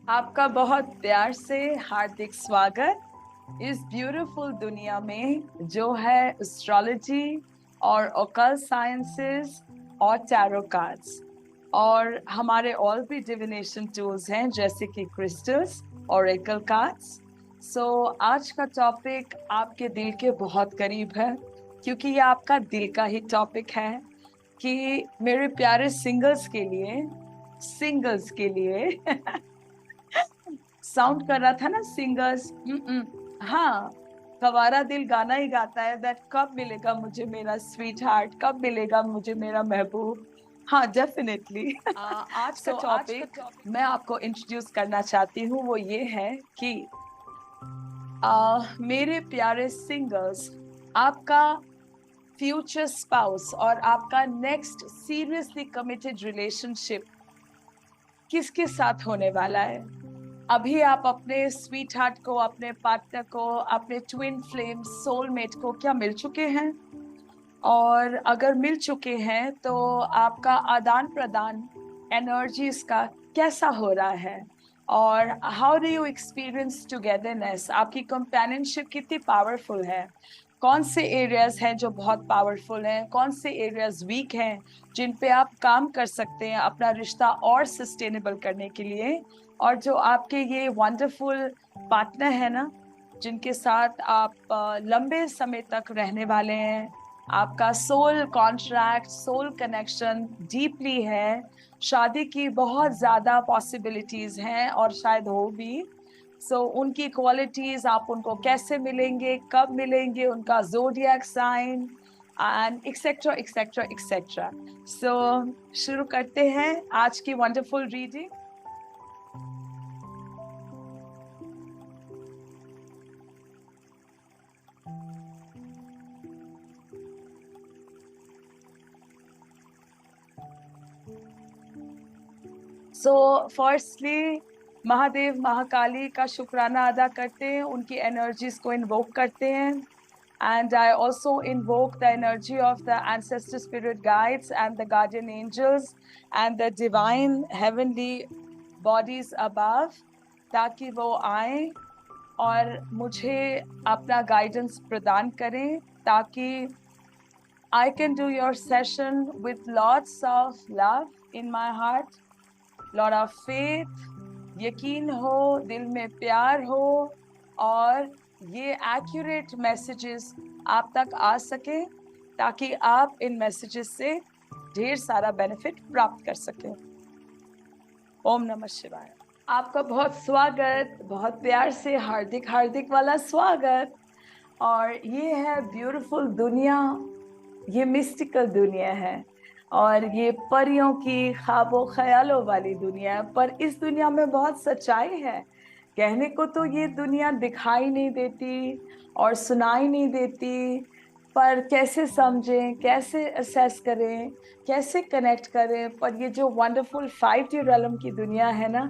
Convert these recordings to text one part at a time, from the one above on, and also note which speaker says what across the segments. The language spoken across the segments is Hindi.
Speaker 1: आपका बहुत प्यार से हार्दिक स्वागत इस ब्यूटीफुल दुनिया में जो है एस्ट्रोलॉजी और ओकल्ट साइंसेस और टैरो कार्ड्स और हमारे और भी डिविनेशन टूल्स हैं जैसे कि क्रिस्टल्स और ओरेकल कार्ड्स। सो आज का टॉपिक आपके दिल के बहुत करीब है क्योंकि ये आपका दिल का ही टॉपिक है कि मेरे प्यारे सिंगल्स के लिए साउंड कर रहा था ना सिंगर्स। हाँ, कवारा दिल गाना ही गाता है दैट कब मिलेगा मुझे मेरा स्वीट हार्ट, कब मिलेगा मुझे मेरा महबूब। हाँ, डेफिनेटली। आज का टॉपिक मैं आपको इंट्रोड्यूस करना चाहती हूँ वो ये है कि मेरे प्यारे सिंगर्स, आपका फ्यूचर स्पाउस और आपका नेक्स्ट सीरियसली कमिटेड रिलेशनशिप किसके साथ होने वाला है। अभी आप अपने स्वीट हार्ट को, अपने पार्टनर को, अपने ट्विन फ्लेम सोलमेट को क्या मिल चुके हैं? और अगर मिल चुके हैं तो आपका आदान प्रदान एनर्जीज का कैसा हो रहा है? और how do you experience togetherness? आपकी कंपेनियनशिप कितनी पावरफुल है? कौन से एरियाज हैं जो बहुत पावरफुल हैं, कौन से एरियाज वीक हैं जिन पे आप काम कर सकते हैं अपना रिश्ता और सस्टेनेबल करने के लिए? और जो आपके ये वंडरफुल पार्टनर है ना, जिनके साथ आप लंबे समय तक रहने वाले हैं, आपका soul contract, soul connection deeply है, शादी की बहुत ज्यादा पॉसिबिलिटीज हैं और शायद हो भी। उनकी क्वालिटीज, आप उनको कैसे मिलेंगे, कब मिलेंगे, उनका zodiac sign and etcetera etcetera etcetera. So शुरू करते हैं आज की wonderful reading. Firstly Mahadev Mahakali का शुक्राना अदा करते हैं, उनकी एनर्जीज को इन्वोक करते हैं। And I also invoke the energy of the ancestor spirit guides and the guardian angels and the divine heavenly bodies above, ताकि वो आए और मुझे अपना गाइडेंस प्रदान करें ताकि I can do your session with lots of love in my heart, lot of faith, यकीन हो, दिल में प्यार हो और ये एक्यूरेट मैसेजेस आप तक आ सके ताकि आप इन मैसेजेस से ढेर सारा बेनिफिट प्राप्त कर सके। ओम नमः शिवाय। आपका बहुत स्वागत, बहुत प्यार से हार्दिक हार्दिक वाला स्वागत। और ये है ब्यूटीफुल दुनिया, ये मिस्टिकल दुनिया है और ये परियों की ख्वाबों ख्यालों वाली दुनिया है, पर इस दुनिया में बहुत सच्चाई है। कहने को तो ये दुनिया दिखाई नहीं देती और सुनाई नहीं देती, पर कैसे समझें, कैसे असेस करें, कैसे कनेक्ट करें। पर ये जो वंडरफुल 5D रेलम की दुनिया है ना,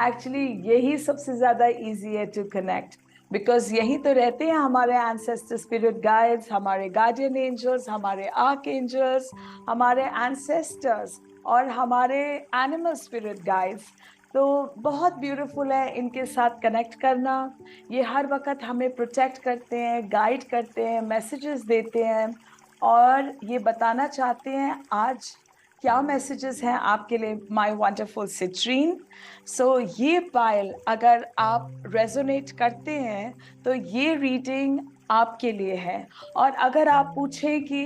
Speaker 1: एक्चुअली यही सबसे ज्यादा इजी है टू कनेक्ट, बिकॉज यही तो रहते हैं हमारे एंसेस्टर स्पिरिट गाइड्स, हमारे गार्डियन एंजल्स, हमारे आर्क एंजल्स, हमारे एंसेस्टर्स और हमारे एनिमल स्पिरिट गाइड्स। तो बहुत ब्यूटीफुल है इनके साथ कनेक्ट करना। ये हर वक्त हमें प्रोटेक्ट करते हैं, गाइड करते हैं, मैसेजेस देते हैं और ये बताना चाहते हैं आज क्या मैसेजेस हैं आपके लिए, माय वंडरफुल सिट्रीन। ये पायल अगर आप रेजोनेट करते हैं तो ये रीडिंग आपके लिए है। और अगर आप पूछें कि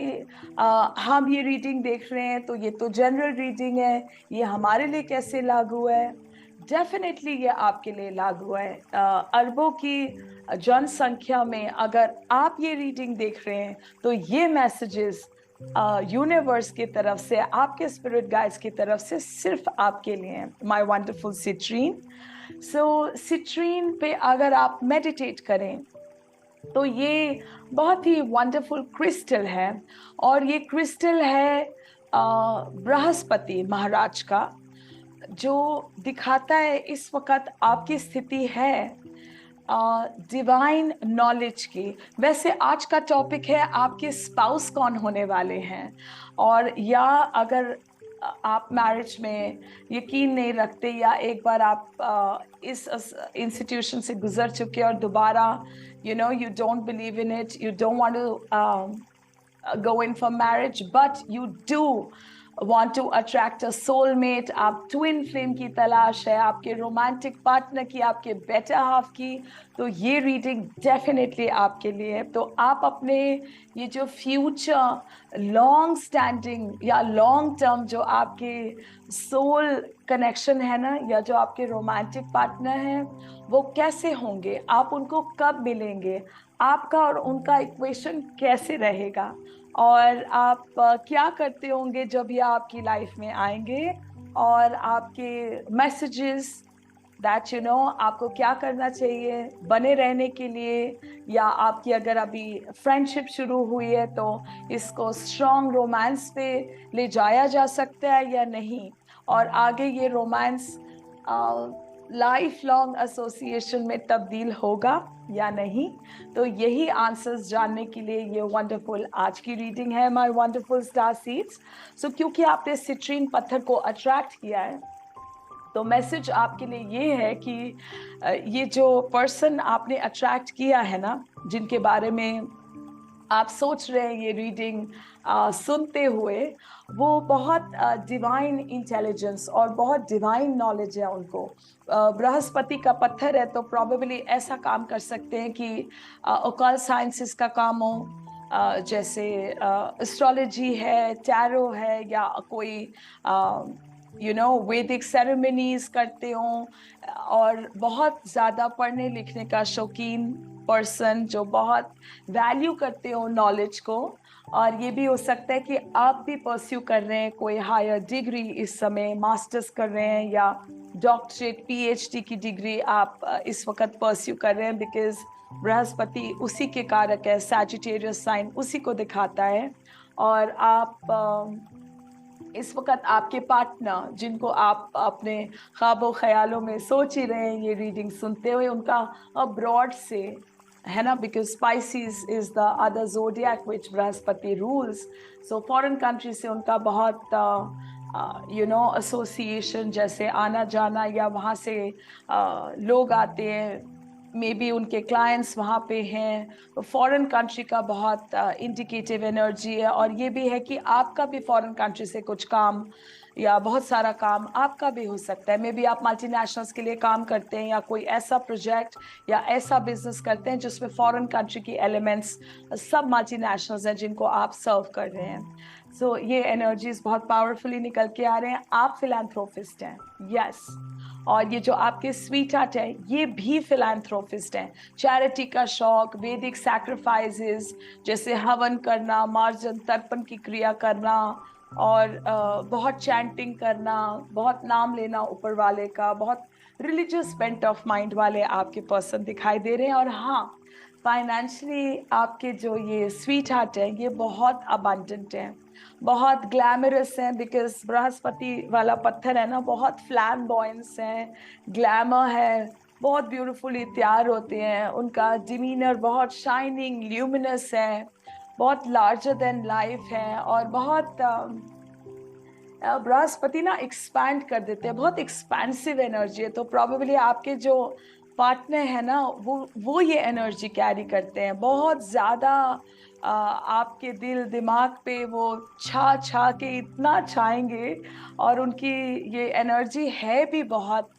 Speaker 1: हम ये रीडिंग देख रहे हैं तो ये तो जनरल रीडिंग है, ये हमारे लिए कैसे लागू है? डेफिनेटली ये आपके लिए लागू है। अरबों की जनसंख्या में अगर आप ये रीडिंग देख रहे हैं तो ये मैसेजेस यूनिवर्स की तरफ से, आपके स्पिरिट गाइड्स की तरफ से सिर्फ आपके लिए हैं, माय वंडरफुल सिट्रीन। सिट्रीन पे अगर आप मेडिटेट करें तो ये बहुत ही वंडरफुल क्रिस्टल है और ये क्रिस्टल है बृहस्पति महाराज का, जो दिखाता है इस वक्त आपकी स्थिति है डिवाइन नॉलेज की। वैसे आज का टॉपिक है आपके स्पाउस कौन होने वाले हैं, और या अगर आप मैरिज में यकीन नहीं रखते, या एक बार आप इस इंस्टीट्यूशन से गुजर चुके और दोबारा you don't believe in it, you don't want to go in for marriage, but you do want to attract a soulmate, आप twin flame की तलाश है, आपके romantic partner की, आपके better half की, तो ये reading definitely आपके लिए है। तो आप अपने ये जो future long standing या long term जो आपके soul connection है ना, या जो आपके romantic partner हैं, वो कैसे होंगे, आप उनको कब मिलेंगे, आपका और उनका इक्वेशन कैसे रहेगा, और आप क्या करते होंगे जब ये आपकी लाइफ में आएंगे, और आपके मैसेजेस दैट आपको क्या करना चाहिए बने रहने के लिए, या आपकी अगर अभी फ्रेंडशिप शुरू हुई है तो इसको स्ट्रॉन्ग रोमांस पे ले जाया जा सकता है या नहीं, और आगे ये रोमांस लाइफ लॉन्ग एसोसिएशन में तब्दील होगा या नहीं। तो यही आंसर्स जानने के लिए ये वंडरफुल आज की रीडिंग है माय वंडरफुल स्टार सीड्स। सो क्योंकि आपने सिट्रीन पत्थर को अट्रैक्ट किया है, तो मैसेज आपके लिए ये है कि ये जो पर्सन आपने अट्रैक्ट किया है ना, जिनके बारे में आप सोच रहे हैं ये रीडिंग सुनते हुए, वो बहुत डिवाइन इंटेलिजेंस और बहुत डिवाइन नॉलेज है उनको। बृहस्पति का पत्थर है, तो प्रॉबेबली ऐसा काम कर सकते हैं कि ओकल्ट साइंसेस का काम हो, जैसे एस्ट्रोलॉजी है, टैरो है, या कोई वैदिक सेरेमनीज करते हों, और बहुत ज़्यादा पढ़ने लिखने का शौकीन पर्सन जो बहुत वैल्यू करते हो नॉलेज को। और ये भी हो सकता है कि आप भी परस्यू कर रहे हैं कोई हायर डिग्री, इस समय मास्टर्स कर रहे हैं या डॉक्टरेट पीएचडी की डिग्री आप इस वक्त परस्यू कर रहे हैं, बिकॉज बृहस्पति उसी के कारक है, सैजिटेरियस साइन उसी को दिखाता है। और आप इस वक्त आपके पार्टनर जिनको आप अपने ख्वाबों ख्यालों में सोच ही रहे हैं ये रीडिंग सुनते हुए, उनका अब्रॉड से है ना, because species is the other zodiac which Brihaspati rules. So foreign country से उनका बहुत एसोसिएशन, जैसे आना जाना, या वहाँ से लोग आते हैं, मे बी उनके क्लाइंट्स वहाँ पे हैं, तो फॉरेन कंट्री का बहुत इंडिकेटिव एनर्जी है। और ये भी है कि आपका भी फॉरेन कंट्री से कुछ काम या बहुत सारा काम आपका भी हो सकता है। मे बी आप मल्टीनेशनल्स के लिए काम करते हैं, या कोई ऐसा प्रोजेक्ट या ऐसा बिजनेस करते हैं जिसमें फॉरेन कंट्री की एलिमेंट्स सब मल्टीनेशनल्स हैं जिनको आप सर्व कर रहे हैं। सो ये एनर्जीज बहुत पावरफुली निकल के आ रहे हैं। आप फिलैंथ्रोपिस्ट हैं, यस। और ये जो आपके स्वीट हार्ट है, ये भी फिलैंथ्रोपिस्ट हैं। चैरिटी का शौक, वैदिक सैक्रिफाइसेस जैसे हवन करना, मार्जन तर्पण की क्रिया करना, और बहुत चैंटिंग करना, बहुत नाम लेना ऊपर वाले का, बहुत रिलीजियस बेंट ऑफ माइंड वाले आपके पर्सन दिखाई दे रहे हैं। और हाँ, फाइनेंशियली आपके जो ये स्वीट हार्ट है, ये बहुत अबंडेंट है, बहुत ग्लैमरस हैं, बिकॉज बृहस्पति वाला पत्थर है ना, बहुत फ्लैम्बॉयंस हैं, ग्लैमर है, बहुत ब्यूटीफुली तैयार होते हैं, उनका डिमीनर बहुत शाइनिंग ल्यूमिनस है, बहुत लार्जर देन लाइफ है, और बहुत बृहस्पति ना एक्सपैंड कर देते हैं, बहुत एक्सपेंसिव एनर्जी है। तो प्रॉबेबली आपके जो पार्टनर है ना, वो ये एनर्जी कैरी करते हैं, बहुत ज़्यादा आपके दिल दिमाग पे वो छा के इतना छाएंगे, और उनकी ये एनर्जी है भी बहुत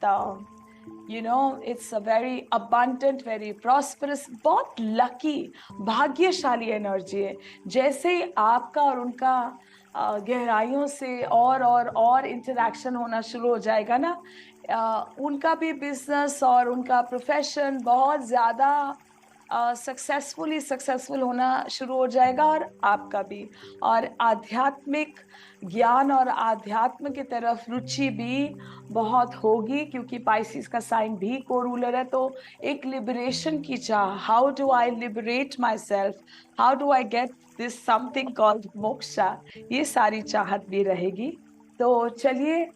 Speaker 1: it's a very abundant, very prosperous, बहुत लकी, भाग्यशाली एनर्जी है। जैसे ही आपका और उनका गहराइयों से और इंटरेक्शन होना शुरू हो जाएगा ना, उनका भी बिजनेस और उनका प्रोफेशन बहुत ज़्यादा सक्सेसफुल होना शुरू हो जाएगा, और आपका भी। और आध्यात्मिक ज्ञान और आध्यात्म की तरफ रुचि भी बहुत होगी, क्योंकि पाइसिस का साइन भी को रूलर है। तो एक लिबरेशन की चाह, how do I liberate my self, how do I get this something called moksha, ये सारी चाहत भी रहेगी। तो चलिए,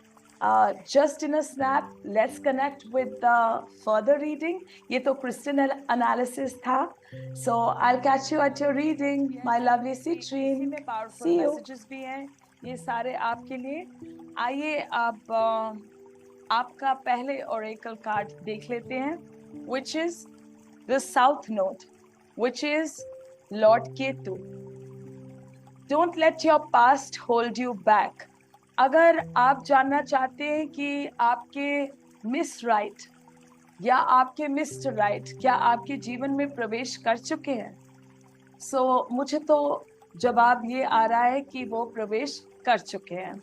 Speaker 1: just in a snap, let's connect with the further reading. ये तो crystal analysis था, so I'll catch you at your reading, my lovely Citrine. See you. Messages भी हैं, ये सारे आपके लिए। आइए आप आपका पहले ओरेकल कार्ड देख लेते हैं, which is the South Node, which is Lord Ketu. Don't let your past hold you back. अगर आप जानना चाहते हैं कि आपके मिस राइट या आपके मिस्टर राइट क्या आपके जीवन में प्रवेश कर चुके हैं, मुझे तो जवाब ये आ रहा है कि वो प्रवेश कर चुके हैं।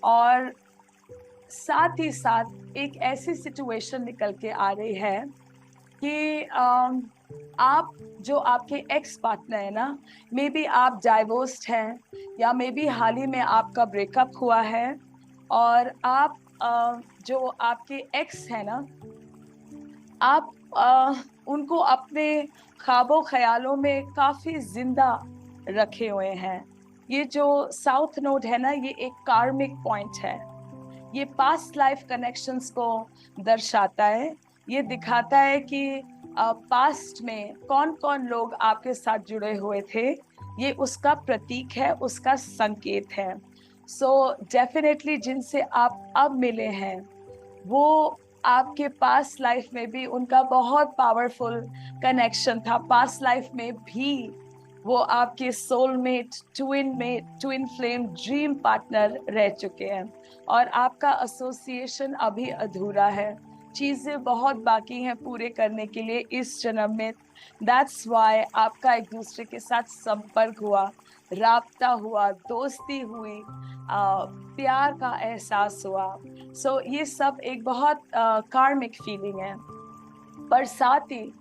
Speaker 1: और साथ ही साथ एक ऐसी सिचुएशन निकल के आ रही है कि आप जो आपके एक्स पार्टनर है ना, मे बी आप डाइवोर्स्ड हैं या मे बी हाल ही में आपका ब्रेकअप हुआ है, और आप जो आपके एक्स है ना, आप उनको अपने ख्वाबों ख्यालों में काफी जिंदा रखे हुए हैं। ये जो साउथ नोड है ना, ये एक कार्मिक पॉइंट है। ये पास्ट लाइफ कनेक्शंस को दर्शाता है। ये दिखाता है कि पास्ट में कौन कौन लोग आपके साथ जुड़े हुए थे। ये उसका प्रतीक है, उसका संकेत है। डेफिनेटली जिनसे आप अब मिले हैं वो आपके पास्ट लाइफ में भी उनका बहुत पावरफुल कनेक्शन था। पास्ट लाइफ में भी वो आपके soulmate, twin flame, dream partner रह चुके हैं, और आपका एसोसिएशन अभी अधूरा है। चीजें बहुत बाकी हैं पूरे करने के लिए इस जन्म में। दैट्स वाई आपका एक दूसरे के साथ संपर्क हुआ, राब्ता हुआ, दोस्ती हुई, प्यार का एहसास हुआ। ये सब एक बहुत कार्मिक फीलिंग है। पर साथ ही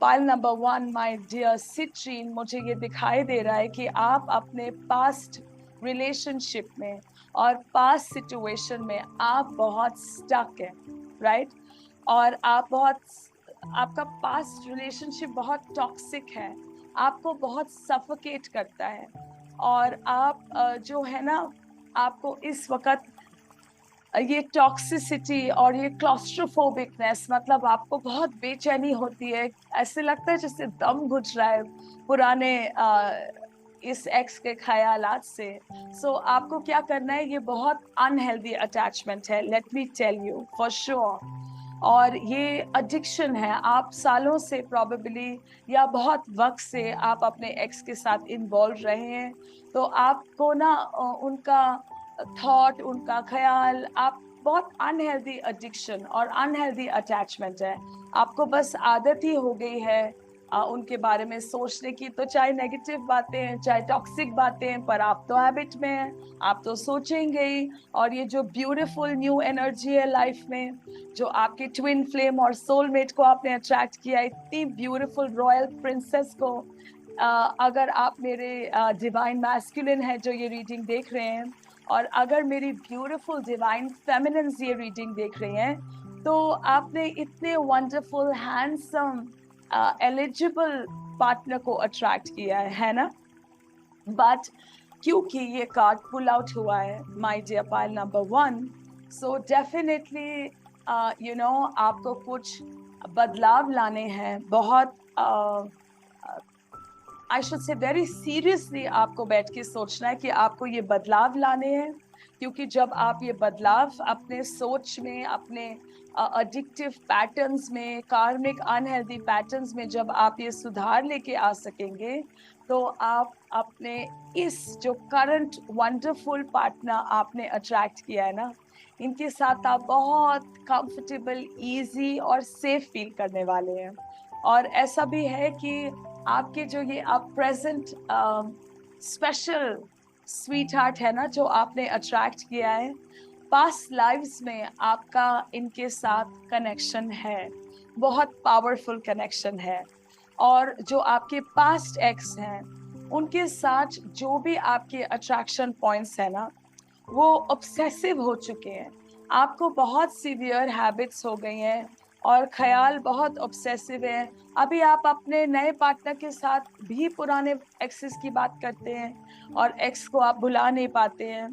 Speaker 1: pile number 1, my dear citrine, मुझे ये दिखाई दे रहा है कि आप अपने पास्ट रिलेशनशिप में और पास्ट सिचुएशन में आप बहुत स्टक हैं, राइट? और आपका पास्ट रिलेशनशिप बहुत टॉक्सिक है, आपको बहुत सफोकेट करता है, और आप जो है ना, आपको इस वक्त ये टॉक्सिसिटी और ये क्लॉस्ट्रोफोबिकनेस, मतलब आपको बहुत बेचैनी होती है, ऐसे लगता है जैसे दम घुट रहा है पुराने इस एक्स के ख्यालात से। आपको क्या करना है, ये बहुत अनहेल्दी अटैचमेंट है, let me tell you for sure. और ये एडिक्शन है। आप सालों से प्रोबेबली या बहुत वक्त से आप अपने एक्स के साथ इन्वॉल्व रहे हैं, तो आपको ना उनका थॉट, उनका ख्याल, आप बहुत अनहेल्दी एडिक्शन और अनहेल्दी अटैचमेंट है। आपको बस आदत ही हो गई है उनके बारे में सोचने की, तो चाहे नेगेटिव बातें हैं, चाहे टॉक्सिक बातें हैं, पर आप तो हैबिट में हैं, आप तो सोचेंगे ही। और ये जो ब्यूटीफुल न्यू एनर्जी है लाइफ में, जो आपके ट्विन फ्लेम और सोलमेट को आपने अट्रैक्ट किया, इतनी ब्यूटीफुल रॉयल प्रिंसेस को, अगर आप मेरे डिवाइन मैस्कुलिन है जो ये रीडिंग देख रहे हैं, और अगर मेरी ब्यूटीफुल डिवाइन फेमिनिन्स ये रीडिंग देख रही हैं, तो आपने इतने वंडरफुल, हैंडसम, एलिजिबल पार्टनर को अट्रैक्ट किया है ना? बट क्योंकि ये कार्ड पुल आउट हुआ है, my dear pile number 1, definitely आपको कुछ बदलाव लाने हैं। बहुत I should say very seriously आपको बैठ के सोचना है कि आपको ये बदलाव लाने हैं, क्योंकि जब आप ये बदलाव अपने सोच में, अपने एडिक्टिव पैटर्न्स में, कार्मिक अनहेल्दी पैटर्न्स में जब आप ये सुधार लेके आ सकेंगे, तो आप अपने इस जो करंट वंडरफुल पार्टनर आपने अट्रैक्ट किया है ना, इनके साथ आप बहुत कंफर्टेबल, इजी और सेफ फील करने वाले हैं। और ऐसा भी है कि आपके जो ये आप प्रेजेंट स्पेशल स्वीट हार्ट है ना, जो आपने अट्रैक्ट किया है, पास्ट लाइव्स में आपका इनके साथ कनेक्शन है, बहुत पावरफुल कनेक्शन है। और जो आपके पास्ट एक्स हैं, उनके साथ जो भी आपके अट्रैक्शन पॉइंट्स है ना, वो ऑब्सेसिव हो चुके हैं। आपको बहुत सीवियर हैबिट्स हो गई हैं और ख्याल बहुत ऑब्सेसिव है। अभी आप अपने नए पार्टनर के साथ भी पुराने एक्सेस की बात करते हैं और एक्स को आप भुला नहीं पाते हैं।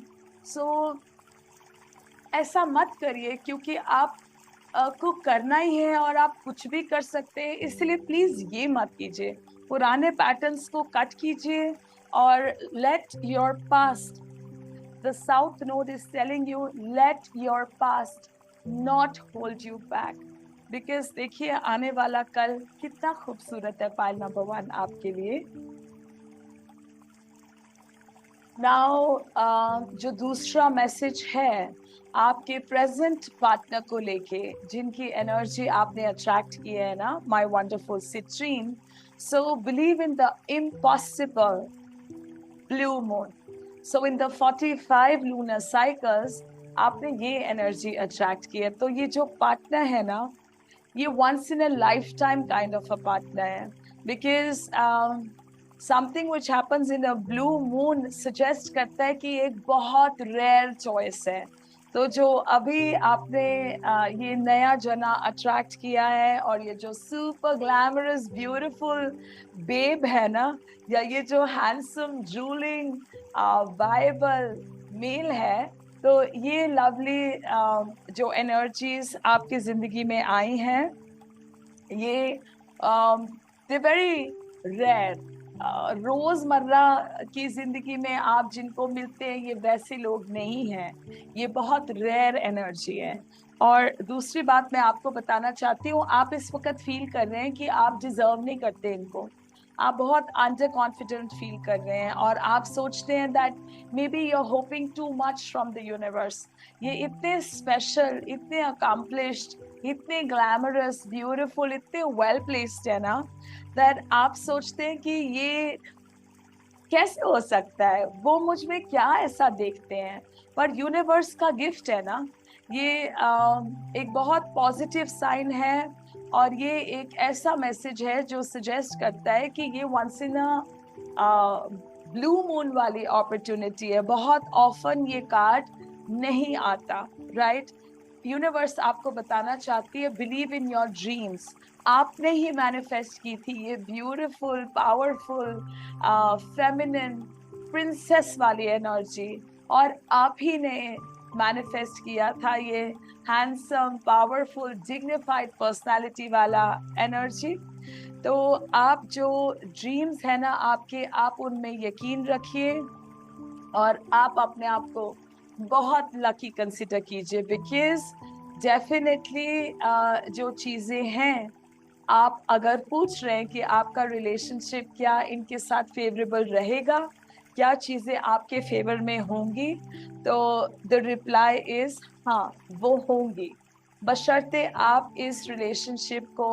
Speaker 1: ऐसा मत करिए, क्योंकि आप को करना ही है और आप कुछ भी कर सकते हैं, इसलिए प्लीज ये मत कीजिए। पुराने पैटर्न्स को कट कीजिए और let your past the south node is telling you let your past not hold you back, because देखिए आने वाला कल कितना खूबसूरत है पाइल नंबर 1 आपके लिए। नाउ जो दूसरा मैसेज है आपके प्रेजेंट पार्टनर को लेके, जिनकी एनर्जी आपने अट्रैक्ट की है ना, my wonderful citrine, so believe in the impossible blue moon. So in the 45 lunar cycles आपने ये एनर्जी अट्रैक्ट की है। तो ये जो पार्टनर है ना, ये once in a life time kind of a partner है, because something which happens in a blue moon suggest करता है कि एक बहुत रेयर चॉइस है। तो जो अभी आपने ये नया जना अट्रैक्ट किया है, और ये जो सुपर ग्लैमरस ब्यूटीफुल बेब है ना, या ये जो हैंडसम जूलिंग वाइबल मेल है, तो ये लवली जो एनर्जीज आपकी जिंदगी में आई हैं, ये वेरी रेयर। रोजमर्रा की जिंदगी में आप जिनको मिलते हैं ये वैसे लोग नहीं हैं, ये बहुत रेयर एनर्जी है। और दूसरी बात मैं आपको बताना चाहती हूँ, आप इस वक्त फील कर रहे हैं कि आप डिजर्व नहीं करते इनको, आप बहुत अंडर कॉन्फिडेंट फील कर रहे हैं, और आप सोचते हैं that may be you are hoping too much from the universe. ये इतने स्पेशल, इतने अकम्पलिश्ड, इतने ग्लैमरस, ब्यूटीफुल, इतने वेल प्लेस्ड है ना, दैट आप सोचते हैं कि ये कैसे हो सकता है, वो मुझ में क्या ऐसा देखते हैं। पर यूनिवर्स का गिफ्ट है ना ये, एक बहुत पॉजिटिव साइन है, और ये एक ऐसा मैसेज है जो सजेस्ट करता है कि ये once in a blue moon वाली अपॉर्चुनिटी है। बहुत ऑफन ये कार्ड नहीं आता, राइट। यूनिवर्स आपको बताना चाहती है बिलीव इन योर ड्रीम्स। आपने ही मैनिफेस्ट की थी ये ब्यूटीफुल, पावरफुल, फेमिनिन, प्रिंसेस वाली एनर्जी, और आप ही ने मैनिफेस्ट किया था ये हैंडसम, पावरफुल, डिग्निफाइड पर्सनालिटी वाला एनर्जी। तो आप जो ड्रीम्स है ना आपके, आप उनमें यकीन रखिए, और आप अपने आप को बहुत लकी कंसिडर कीजिए, बिकॉज डेफिनेटली जो चीजें हैं, आप अगर पूछ रहे हैं कि आपका रिलेशनशिप क्या इनके साथ फेवरेबल रहेगा, क्या चीजें आपके फेवर में होंगी, तो द रिप्लाई इज हाँ, वो होंगी, बशर्ते आप इस रिलेशनशिप को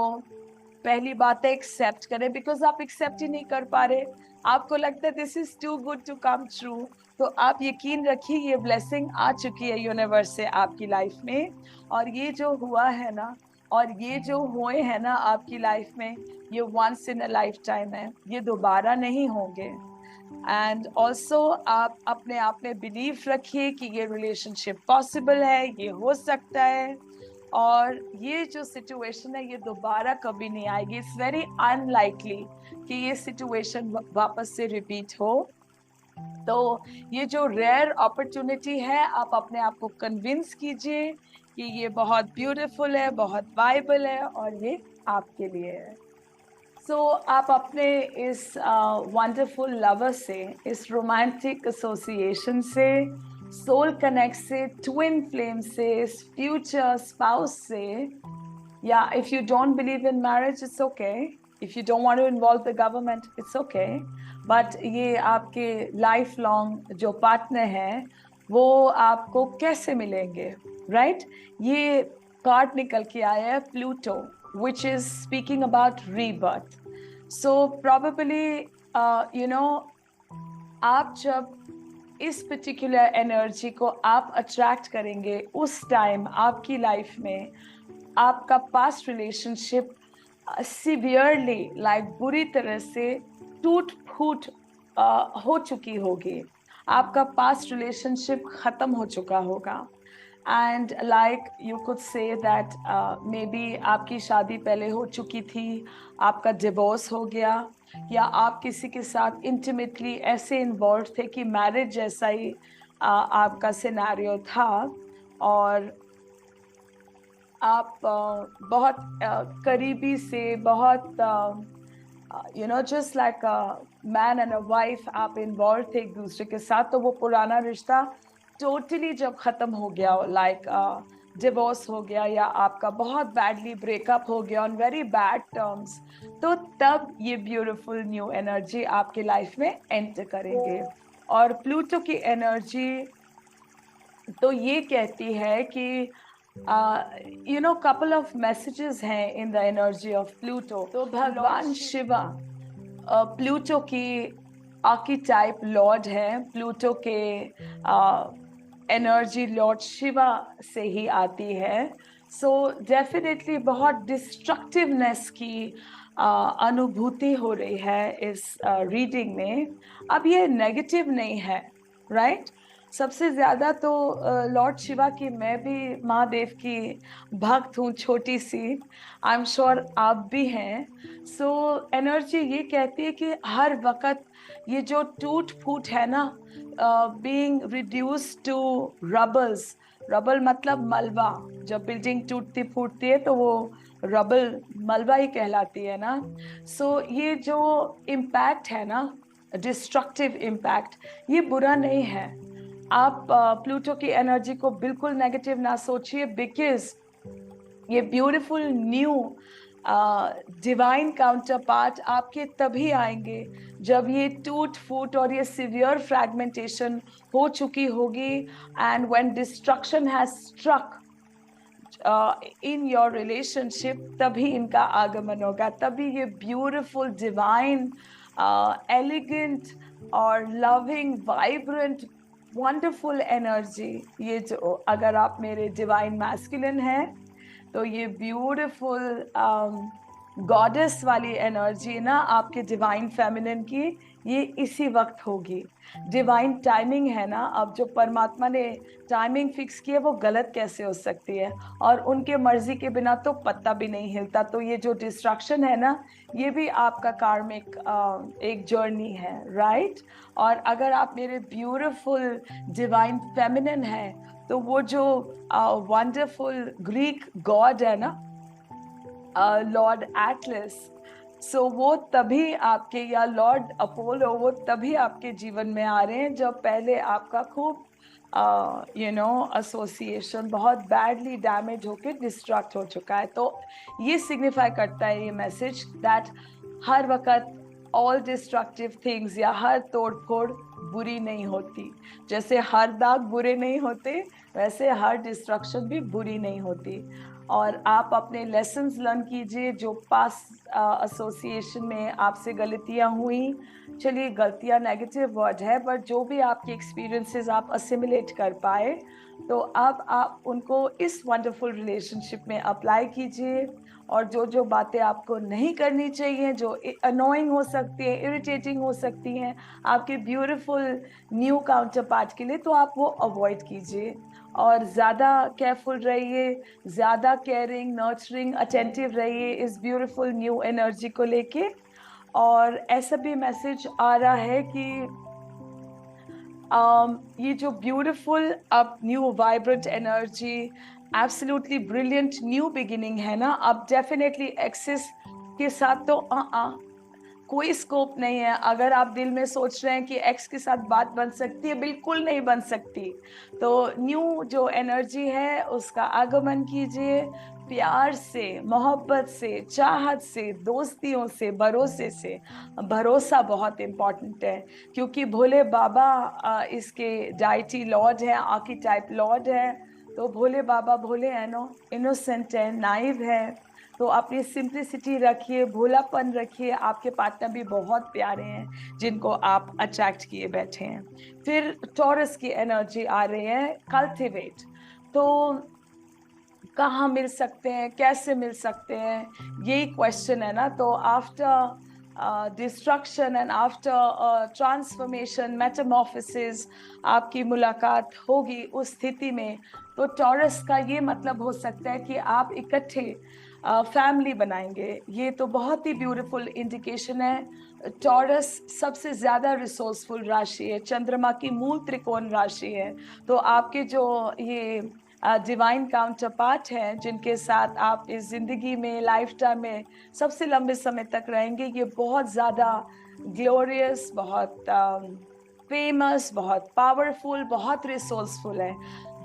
Speaker 1: पहली बात है एक्सेप्ट करें, बिकॉज आप एक्सेप्ट ही नहीं कर पा रहे, आपको लगता है this is too good to come true. तो आप यकीन रखिए ये ब्लेसिंग आ चुकी है यूनिवर्स से आपकी लाइफ में, और ये जो हुआ है ना, और ये जो हुए हैं ना आपकी लाइफ में, ये once in a life time है, ये दोबारा नहीं होंगे। एंड ऑल्सो आप अपने आप में बिलीव रखिए कि ये रिलेशनशिप पॉसिबल है, ये हो सकता है, और ये जो सिचुएशन है ये दोबारा कभी नहीं आएगी। इट्स वेरी अनलाइकली कि ये सिचुएशन वापस से रिपीट हो। तो ये जो रेयर अपॉर्चुनिटी है, आप अपने आप को कन्विंस कीजिए कि ये बहुत ब्यूटीफुल है, बहुत वाइबल है, और ये आपके लिए है। सो आप अपने इस वंडरफुल लवर से, इस रोमांटिक एसोसिएशन से, सोल कनेक्ट से, ट्विन फ्लेम से, इस फ्यूचर स्पाउस से, या if you don't believe in marriage it's okay, if you don't want to involve the government it's okay, but ये आपके लाइफ लॉन्ग जो पार्टनर है वो आपको कैसे मिलेंगे, राइट ये कार्ड निकल के आया है Pluto, which is speaking about rebirth. So probably, you know, आप जब इस पर्टिकुलर एनर्जी को आप अट्रैक्ट करेंगे, उस टाइम आपकी लाइफ में आपका पास्ट रिलेशनशिप सिवियरली, लाइक बुरी तरह से टूट फूट हो चुकी होगी, आपका पास्ट रिलेशनशिप खत्म हो चुका होगा। And like you could say that may B आपकी शादी पहले हो चुकी थी, आपका डिवोर्स हो गया, या आप किसी के साथ इंटीमेटली ऐसे इन्वॉल्व थे कि मैरिज जैसा ही आपका सिनेरियो था, और आप बहुत करीबी से, बहुत just like man and a wife आप इन्वॉल्व थे एक दूसरे के साथ, तो वो पुराना रिश्ता टोटली जब खत्म हो गया, लाइक डिवोर्स हो गया या आपका बहुत बैडली ब्रेकअप हो गया ऑन वेरी बैड टर्म्स, तो तब ये ब्यूटीफुल न्यू एनर्जी आपके लाइफ में एंटर करेंगे। और प्लूटो की एनर्जी तो ये कहती है कि कपल ऑफ मैसेजेस हैं in the energy of Pluto. तो भगवान शिवा प्लूटो की आर्कीटाइप लॉर्ड है, प्लूटो के एनर्जी लॉर्ड शिवा से ही आती है। सो डेफिनेटली बहुत डिस्ट्रक्टिवनेस की अनुभूति हो रही है इस रीडिंग में। अब ये नेगेटिव नहीं है, राइट? सबसे ज्यादा तो लॉर्ड शिवा की मैं भी महादेव की भक्त हूँ, छोटी सी, आई एम श्योर आप भी हैं। सो एनर्जी ये कहती है कि हर वक्त ये जो टूट फूट है ना, बीइंग रिड्यूस टू रबल्स, रबल मतलब मलबा, जब बिल्डिंग टूटती फूटती है तो वो रबल मलबा ही कहलाती है ना। सो ये जो इम्पैक्ट है ना, डिस्ट्रक्टिव इम्पैक्ट, ये बुरा नहीं है। आप प्लूटो की एनर्जी को बिल्कुल नेगेटिव ना सोचिए, बिकॉज ये beautiful new divine counter part आपके तभी आएंगे जब ये टूट फूट और ये सिवियर फ्रैगमेंटेशन हो चुकी होगी, and when destruction has struck in your relationship, तभी इनका आगमन होगा, तभी ये ब्यूटीफुल डिवाइन एलिगेंट और लविंग वाइब्रेंट वंडरफुल एनर्जी, ये जो, अगर आप मेरे डिवाइन मैस्कुलिन हैं तो ये ब्यूटीफुल गॉडेस वाली एनर्जी ना आपके डिवाइन फेमिनिन की, ये इसी वक्त होगी। डिवाइन टाइमिंग है ना, अब जो परमात्मा ने टाइमिंग फिक्स की है वो गलत कैसे हो सकती है, और उनके मर्जी के बिना तो पत्ता भी नहीं हिलता। तो ये जो डिस्ट्रक्शन है ना, ये भी आपका कार्मिक एक जर्नी है, राइट? और अगर आप मेरे ब्यूटीफुल डिवाइन फेमिनिन है तो वो जो वंडरफुल ग्रीक गॉड है ना, लॉर्ड एटलस, सो वो तभी आपके, या लॉर्ड अपोलो, वो तभी आपके जीवन में आ रहे हैं जब पहले आपका खूब एसोसिएशन बहुत बैडली डैमेज होके डिस्ट्रैक्ट हो चुका है। तो ये सिग्निफाई करता है ये मैसेज दैट हर वक्त ऑल डिस्ट्रक्टिव थिंग्स या हर तोड़ फोड़ बुरी नहीं होती। जैसे हर दाग बुरे नहीं होते, वैसे हर डिस्ट्रक्शन भी बुरी नहीं होती। और आप अपने लेसन्स लर्न कीजिए, जो पास एसोसिएशन में आपसे गलतियां हुई, चलिए गलतियां नेगेटिव वर्ड है, बट जो भी आपके एक्सपीरियंसेस आप असिमिलेट कर पाए, तो अब आप उनको इस वंडरफुल रिलेशनशिप में अप्लाई कीजिए। और जो जो बातें आपको नहीं करनी चाहिए, जो अनोइंग हो सकती है, इरिटेटिंग हो सकती हैं आपके ब्यूटीफुल न्यू काउंटर पार्ट के लिए, तो आप वो अवॉइड कीजिए और ज़्यादा केयरफुल रहिए, ज़्यादा केयरिंग, नर्चरिंग, अटेंटिव रहिए इस ब्यूटीफुल न्यू एनर्जी को लेके। और ऐसा भी मैसेज आ रहा है कि ये जो ब्यूटीफुल अब new vibrant energy, absolutely brilliant new beginning है ना, अब डेफिनेटली एक्सिस के साथ तो कोई स्कोप नहीं है। अगर आप दिल में सोच रहे हैं कि एक्स के साथ बात बन सकती है, बिल्कुल नहीं बन सकती। तो न्यू जो एनर्जी है उसका आगमन कीजिए, प्यार से, मोहब्बत से, चाहत से, दोस्तियों से, भरोसे से। भरोसा बहुत इम्पॉर्टेंट है, क्योंकि भोले बाबा इसके डाइटी लॉर्ड है, आर्कीटाइप लॉर्ड है। तो भोले बाबा भोले है, नो इनोसेंट है, नाइव है। तो अपनी सिंप्लिसिटी रखिए, भोलापन रखिए। आपके पार्टनर भी बहुत प्यारे हैं जिनको आप अट्रैक्ट किए बैठे हैं। फिर टॉरस की एनर्जी आ रही है, कल्टिवेट। तो कहाँ मिल सकते हैं, कैसे मिल सकते हैं, यही क्वेश्चन है ना। तो after destruction and after transformation, Metamorphosis, आपकी मुलाकात होगी उस स्थिति में। तो टॉरस का ये मतलब हो सकता है कि आप इकट्ठे फैमिली बनाएंगे। ये तो बहुत ही ब्यूटीफुल इंडिकेशन है। टॉरस सबसे ज्यादा रिसोर्सफुल राशि है, चंद्रमा की मूल त्रिकोण राशि है। तो आपके जो ये डिवाइन काउंटर पार्ट हैं, जिनके साथ आप इस जिंदगी में, लाइफ टाइम में सबसे लंबे समय तक रहेंगे, ये बहुत ज्यादा ग्लोरियस, बहुत फेमस, बहुत पावरफुल, बहुत रिसोर्सफुल है।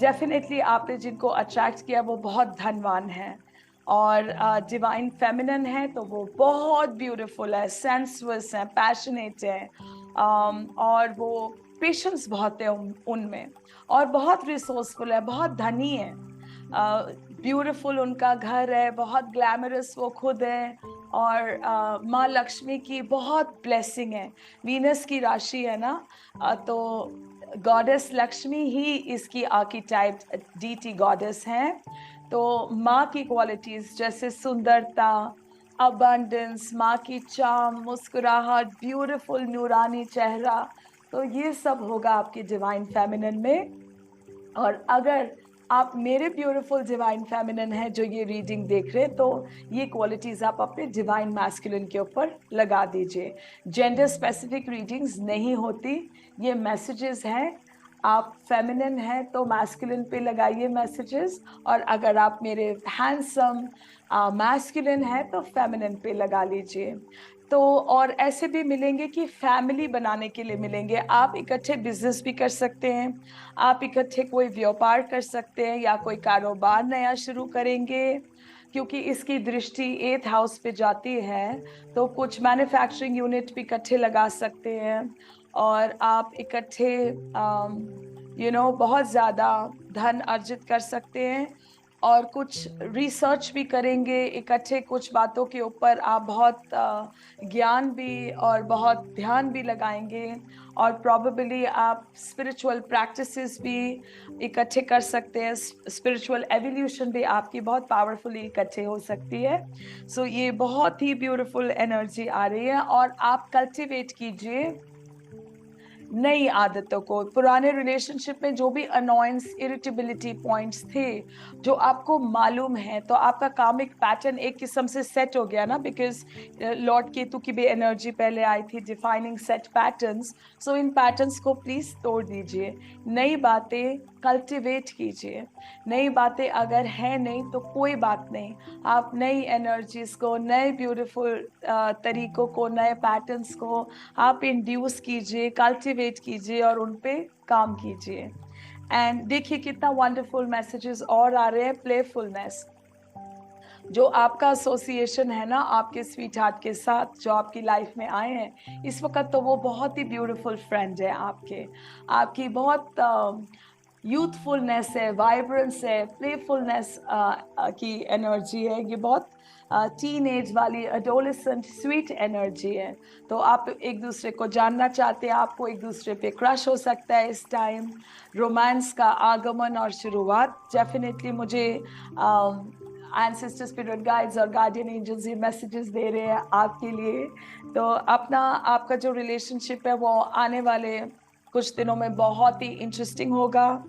Speaker 1: डेफिनेटली आपने जिनको अट्रैक्ट किया वो बहुत धनवान है। और डिवाइन फेमिनिन है तो वो बहुत ब्यूटीफुल है, सेंसुअस है, पैशनेट है, और वो पेशेंस बहुत है उनमें, और बहुत रिसोर्सफुल है, बहुत धनी है। ब्यूटीफुल उनका घर है, बहुत ग्लैमरस वो खुद है, और माँ लक्ष्मी की बहुत ब्लेसिंग है। वीनस की राशि है ना, तो गॉडेस लक्ष्मी ही इसकी आर्कीटाइप डीटी गॉडेस है। तो माँ की क्वालिटीज जैसे सुंदरता, अबंडेंस, माँ की चाम, मुस्कुराहट, ब्यूटीफुल नूरानी चेहरा, तो ये सब होगा आपकी डिवाइन फेमिनिन में। और अगर आप मेरे ब्यूटीफुल डिवाइन फेमिनिन है जो ये रीडिंग देख रहे हैं, तो ये क्वालिटीज आप अपने डिवाइन मैस्कुलिन के ऊपर लगा दीजिए। जेंडर स्पेसिफिक रीडिंग्स नहीं होती, ये मैसेजेस हैं। आप फेमिनिन है तो मैस्कुलिन पे लगाइए मैसेजेस, और अगर आप मेरे हैंडसम मैस्कुलिन है तो फेमिनिन पे लगा लीजिए। तो और ऐसे भी मिलेंगे कि फैमिली बनाने के लिए मिलेंगे। आप इकट्ठे बिजनेस भी कर सकते हैं, आप इकट्ठे कोई व्यापार कर सकते हैं, या कोई कारोबार नया शुरू करेंगे, क्योंकि इसकी दृष्टि 8th हाउस पे जाती है। तो कुछ मैन्युफैक्चरिंग यूनिट भी इकट्ठे लगा सकते हैं, और आप इकट्ठे बहुत ज्यादा धन अर्जित कर सकते हैं। और कुछ रिसर्च भी करेंगे इकट्ठे, कुछ बातों के ऊपर आप बहुत ज्ञान भी और बहुत ध्यान भी लगाएंगे। और प्रॉबेबली आप स्पिरिचुअल प्रैक्टिसेस भी इकट्ठे कर सकते हैं, स्पिरिचुअल एवोल्यूशन भी आपकी बहुत पावरफुली इकट्ठे हो सकती है। सो ये बहुत ही ब्यूटीफुल एनर्जी आ रही है, और आप कल्टिवेट कीजिए नई आदतों को। पुराने रिलेशनशिप में जो भी अनोयंस, इरिटेबिलिटी पॉइंट्स थे जो आपको मालूम है, तो आपका कामिक पैटर्न एक किस्म से सेट हो गया ना, बिकॉज लॉर्ड केतु की भी एनर्जी पहले आई थी, डिफाइनिंग सेट पैटर्न्स। सो इन पैटर्न्स को प्लीज तोड़ दीजिए, नई बातें कल्टिवेट कीजिए। नई बातें अगर है नहीं तो कोई बात नहीं, आप नई एनर्जीज को, नए ब्यूटीफुल तरीकों को, नए पैटर्न्स को आप इंड्यूस कीजिए, कल्टिवेट कीजिए, और उन पे काम कीजिए। एंड देखिए कितना वंडरफुल मैसेजेस और आ रहे हैं। प्लेफुलनेस, जो आपका एसोसिएशन है ना आपके स्वीट हार्ट के साथ, जो आपकी लाइफ में आए हैं इस वक्त, तो वो बहुत ही ब्यूटीफुल फ्रेंड है आपके, आपकी बहुत यूथफुलनेस है, वाइब्रेंस है, प्लेफुलनेस की एनर्जी है। ये बहुत टीन एज वाली एडोलेसेंट स्वीट एनर्जी है। तो आप एक दूसरे को जानना चाहते हैं, आपको एक दूसरे पे क्रश हो सकता है इस टाइम। रोमांस का आगमन और शुरुआत, डेफिनेटली मुझे एंसेस्टर स्पिरिट गाइड्स और गार्डियन एंजल्स ये मैसेजेस दे रहे हैं आपके लिए। तो अपना आपका जो रिलेशनशिप है वो आने वाले कुछ दिनों में बहुत ही इंटरेस्टिंग होगा,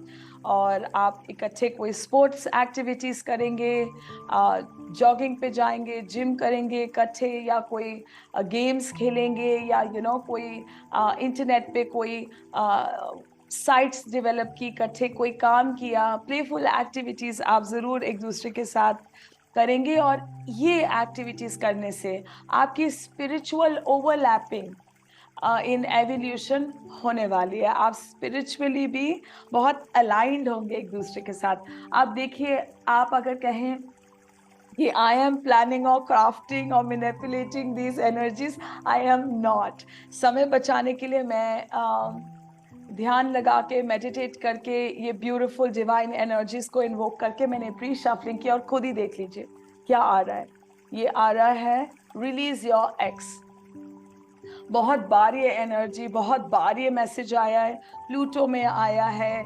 Speaker 1: और आप इकट्ठे कोई स्पोर्ट्स एक्टिविटीज करेंगे, जॉगिंग पे जाएंगे, जिम करेंगे इकट्ठे, या कोई गेम्स खेलेंगे, या कोई इंटरनेट पे कोई साइट्स डेवलप की, इकट्ठे कोई काम किया। प्लेफुल एक्टिविटीज आप जरूर एक दूसरे के साथ करेंगे, और ये एक्टिविटीज करने से आपकी स्पिरिचुअल ओवरलैपिंग इन एवोल्यूशन होने वाली है। आप स्पिरिचुअली भी बहुत अलाइंड होंगे एक दूसरे के साथ। आप देखिए, आप अगर कहें कि आई एम प्लानिंग और क्राफ्टिंग और manipulating these energies, I am not. समय बचाने के लिए मैं ध्यान लगा के, मेडिटेट करके, ये ब्यूटीफुल डिवाइन एनर्जीज को इन्वोक करके मैंने प्री शफलिंग की, और खुद ही देख लीजिए क्या आ रहा है। ये आ रहा है रिलीज योर एक्स। बहुत बार ये एनर्जी, बहुत बार ये मैसेज आया है। प्लूटो में आया है,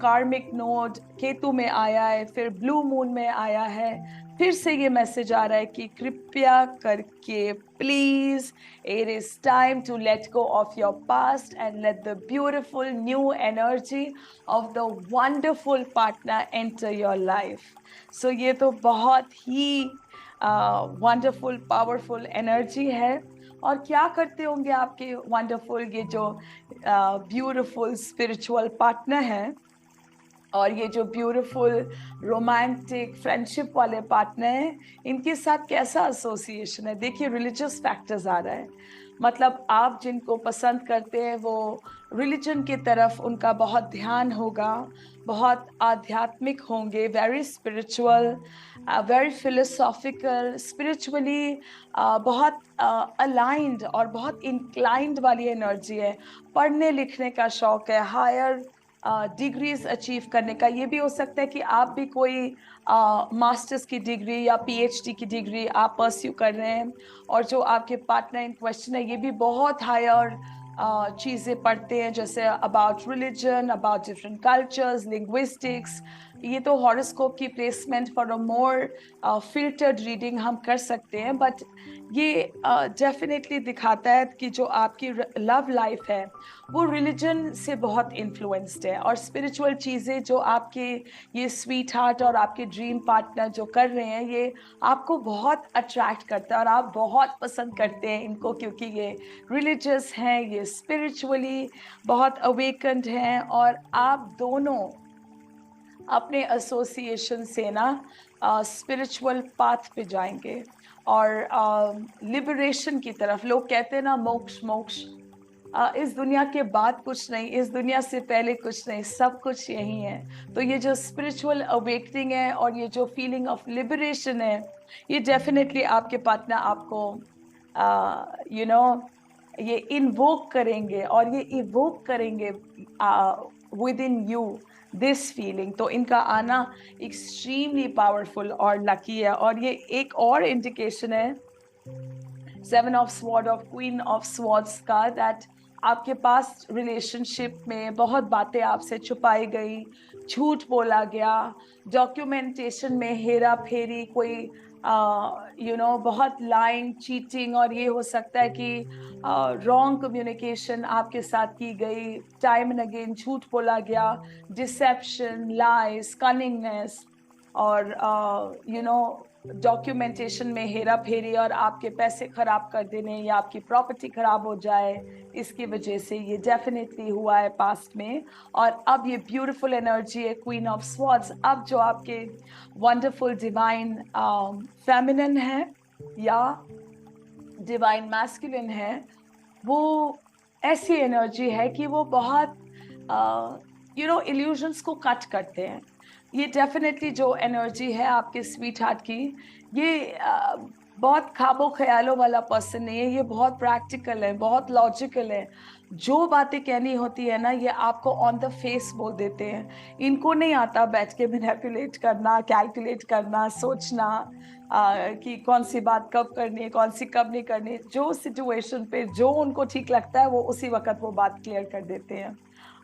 Speaker 1: कार्मिक नोड केतु में आया है, फिर ब्लू मून में आया है, फिर से ये मैसेज आ रहा है कि कृपया करके please, it is time to let go of your past and let the beautiful new energy of the wonderful partner enter your life. So ये तो बहुत ही वंडरफुल पावरफुल एनर्जी है। और क्या करते होंगे आपके वंडरफुल ये जो ब्यूटीफुल स्पिरिचुअल पार्टनर है, और ये जो ब्यूटीफुल रोमांटिक फ्रेंडशिप वाले पार्टनर हैं, इनके साथ कैसा एसोसिएशन है? देखिए, रिलीजियस फैक्टर्स आ रहा है, मतलब आप जिनको पसंद करते हैं वो रिलीजन की तरफ उनका बहुत ध्यान होगा, बहुत आध्यात्मिक होंगे, very spiritual, very philosophical, spiritually बहुत अलाइंड और बहुत इंक्लाइंड वाली एनर्जी है। पढ़ने लिखने का शौक है, हायर डिग्रीज अचीव करने का। ये भी हो सकता है कि आप भी कोई मास्टर्स की डिग्री या पीएचडी की डिग्री आप परस्यू कर रहे हैं, और जो आपके पार्टनर इन क्वेश्चन है ये भी बहुत हायर चीज़ें पढ़ते हैं, जैसे about religion, about different cultures, linguistics. ये तो हॉरोस्कोप की placement for a more filtered reading हम कर सकते हैं, बट ये डेफिनेटली दिखाता है कि जो आपकी लव लाइफ है वो रिलीजन से बहुत इन्फ्लुएंस्ड है, और स्पिरिचुअल चीज़ें जो आपके ये स्वीट हार्ट और आपके ड्रीम पार्टनर जो कर रहे हैं ये आपको बहुत अट्रैक्ट करता है, और आप बहुत पसंद करते हैं इनको, क्योंकि ये रिलीजियस हैं, ये स्पिरिचुअली बहुत अवेकन्ड हैं, और आप दोनों अपने एसोसिएशन से ना स्पिरिचुअल पाथ पे जाएंगे और लिबरेशन की तरफ। लोग कहते हैं ना मोक्ष मोक्ष, इस दुनिया के बाद कुछ नहीं, इस दुनिया से पहले कुछ नहीं, सब कुछ यही है। तो ये जो स्पिरिचुअल अवेकनिंग है और ये जो फीलिंग ऑफ लिबरेशन है, ये डेफिनेटली आपके पार्टनर आपको यू नो ये इन्वोक करेंगे, और ये इवोक करेंगे with in you this feeling. तो इनका आना एक्सट्रीमली पावरफुल और लकी है। और ये एक और इंडिकेशन है seven of sword of queen of swords का, दैट आपके पास रिलेशनशिप में बहुत बातें आपसे छुपाई गई, झूठ बोला गया, डॉक्यूमेंटेशन में हेरा फेरी, कोई बहुत लाइंग, चीटिंग, और ये हो सकता है कि रॉन्ग कम्युनिकेशन आपके साथ की गई, टाइम एंड अगेन झूठ बोला गया, डिसेप्शन, लाइज, कनिंगनेस, और डॉक्यूमेंटेशन में हेरा फेरी और आपके पैसे खराब कर देने या आपकी प्रॉपर्टी खराब हो जाए, इसकी वजह से ये डेफिनेटली हुआ है पास्ट में। और अब ये ब्यूटीफुल एनर्जी है क्वीन ऑफ स्वॉर्ड्स, अब जो आपके वंडरफुल डिवाइन फेमिनिन है या डिवाइन मैस्कुलिन है, वो ऐसी एनर्जी है कि वो बहुत इल्यूजन्स को कट करते हैं। ये डेफिनेटली जो एनर्जी है आपके स्वीट हार्ट की, ये बहुत ख्वाबों ख्यालों वाला पर्सन नहीं है, ये बहुत प्रैक्टिकल है, बहुत लॉजिकल है। जो बातें कहनी होती है ना, ये आपको ऑन द फेस बोल देते हैं। इनको नहीं आता बैठ के मैनिपुलेट करना, कैलकुलेट करना, सोचना कि कौन सी बात कब करनी है, कौन सी कब नहीं करनी। जो सिचुएशन पे जो उनको ठीक लगता है वो उसी वक्त वो बात क्लियर कर देते हैं,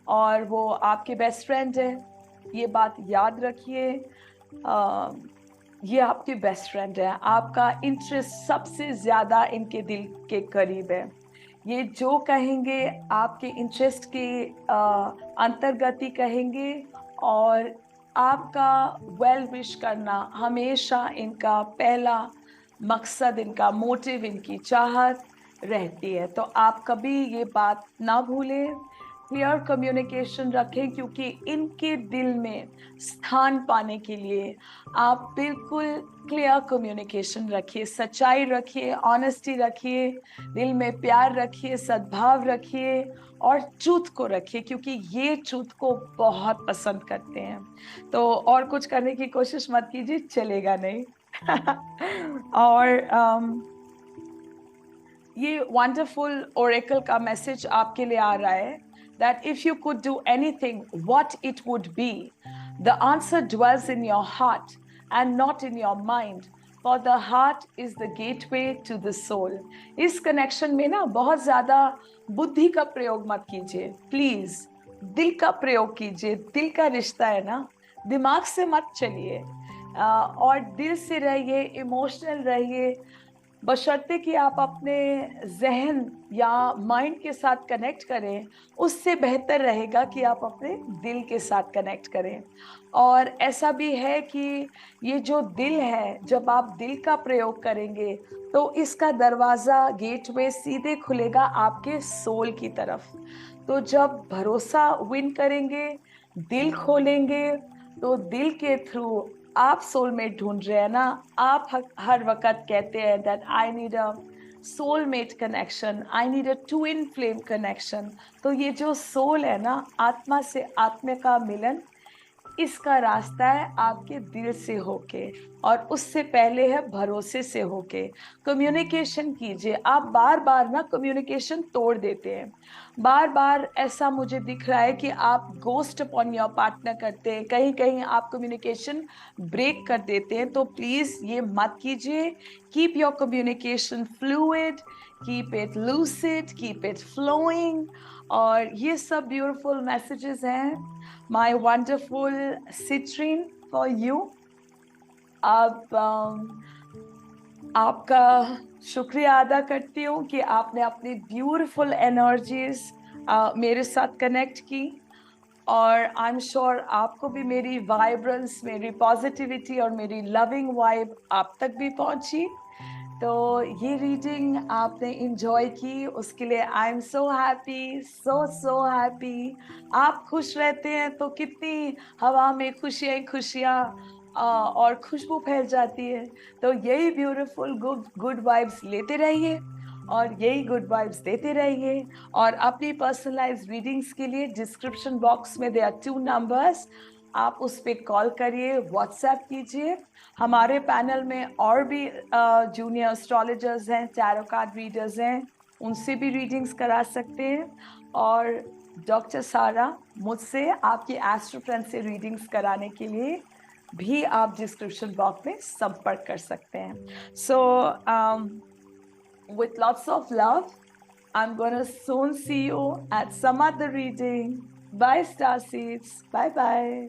Speaker 1: और वो आपके बेस्ट फ्रेंड है, ये बात याद रखिए। ये आपके बेस्ट फ्रेंड है, आपका इंटरेस्ट सबसे ज्यादा इनके दिल के करीब है। ये जो कहेंगे आपके इंटरेस्ट के अंतर्गत ही कहेंगे, और आपका वेल विश करना हमेशा इनका पहला मकसद, इनका मोटिव, इनकी चाहत रहती है। तो आप कभी ये बात ना भूलें, क्लियर कम्युनिकेशन रखें, क्योंकि इनके दिल में स्थान पाने के लिए आप बिल्कुल क्लियर कम्युनिकेशन रखिए, सच्चाई रखिए, ऑनेस्टी रखिए, दिल में प्यार रखिए, सद्भाव रखिए, और ट्रूथ को रखिए, क्योंकि ये ट्रूथ को बहुत पसंद करते हैं। तो और कुछ करने की कोशिश मत कीजिए, चलेगा नहीं। और ये वंडरफुल ओरेकल का मैसेज आपके लिए आ रहा है, that if you could do anything, what it would be. The answer dwells in your heart and not in your mind, for the heart is the gateway to the soul. इस कनेक्शन में ना बहुत ज्यादा बुद्धि का प्रयोग मत कीजिए, प्लीज दिल का प्रयोग कीजिए। दिल का रिश्ता है ना, दिमाग से मत चलिए, और दिल से रहिए, इमोशनल रहिए, बशर्ते कि आप अपने जहन या माइंड के साथ कनेक्ट करें, उससे बेहतर रहेगा कि आप अपने दिल के साथ कनेक्ट करें। और ऐसा भी है कि ये जो दिल है, जब आप दिल का प्रयोग करेंगे तो इसका दरवाज़ा, गेटवे सीधे खुलेगा आपके सोल की तरफ। तो जब भरोसा विन करेंगे, दिल खोलेंगे तो दिल के थ्रू आप सोलमेट ढूंढ रहे हैं ना, आप हर वक्त कहते हैं that I need a soulmate connection, I need a twin flame connection. तो ये जो सोल है ना, आत्मा से आत्मा का मिलन, इसका रास्ता है आपके दिल से होके, और उससे पहले है भरोसे से होके। कम्युनिकेशन कीजिए। आप बार बार ना कम्युनिकेशन तोड़ देते हैं, बार बार ऐसा मुझे दिख रहा है कि आप गोस्ट अपॉन योर पार्टनर करते हैं, कहीं कहीं आप कम्युनिकेशन ब्रेक कर देते हैं। तो प्लीज ये मत कीजिए। Keep your communication fluid, keep it lucid, keep it flowing. और ये सब ब्यूटीफुल मैसेजेस हैं my wonderful Citrine for you. अब आपका शुक्रिया अदा करती हूँ कि आपने अपनी ब्यूटीफुल एनर्जीज मेरे साथ कनेक्ट की, और आई एम श्योर आपको भी मेरी वाइब्रेंस, मेरी पॉजिटिविटी और मेरी लविंग वाइब आप तक भी पहुंची। तो ये रीडिंग आपने इंजॉय की, उसके लिए I am so happy, so happy. आप खुश रहते हैं तो कितनी हवा में खुशियां खुशियां और खुशबू फैल जाती है। तो यही ब्यूटीफुल गुड गुड वाइब्स लेते रहिए और यही गुड वाइब्स देते रहिए। और अपनी पर्सनलाइज्ड रीडिंग्स के लिए डिस्क्रिप्शन बॉक्स में देयर आर 2 नंबर्स, आप उस पर कॉल करिए, व्हाट्सएप कीजिए। हमारे पैनल में और भी जूनियर एस्ट्रोलॉजर्स हैं, टैरो कार्ड रीडर्स हैं, उनसे भी रीडिंग्स करा सकते हैं। और डॉक्टर सारा, मुझसे आपकी एस्ट्रो फ्रेंड से रीडिंग्स कराने के लिए भी आप डिस्क्रिप्शन बॉक्स में संपर्क कर सकते हैं। सो with lots of love, I'm gonna soon see you at some other reading. Bye, Starseeds. Bye bye.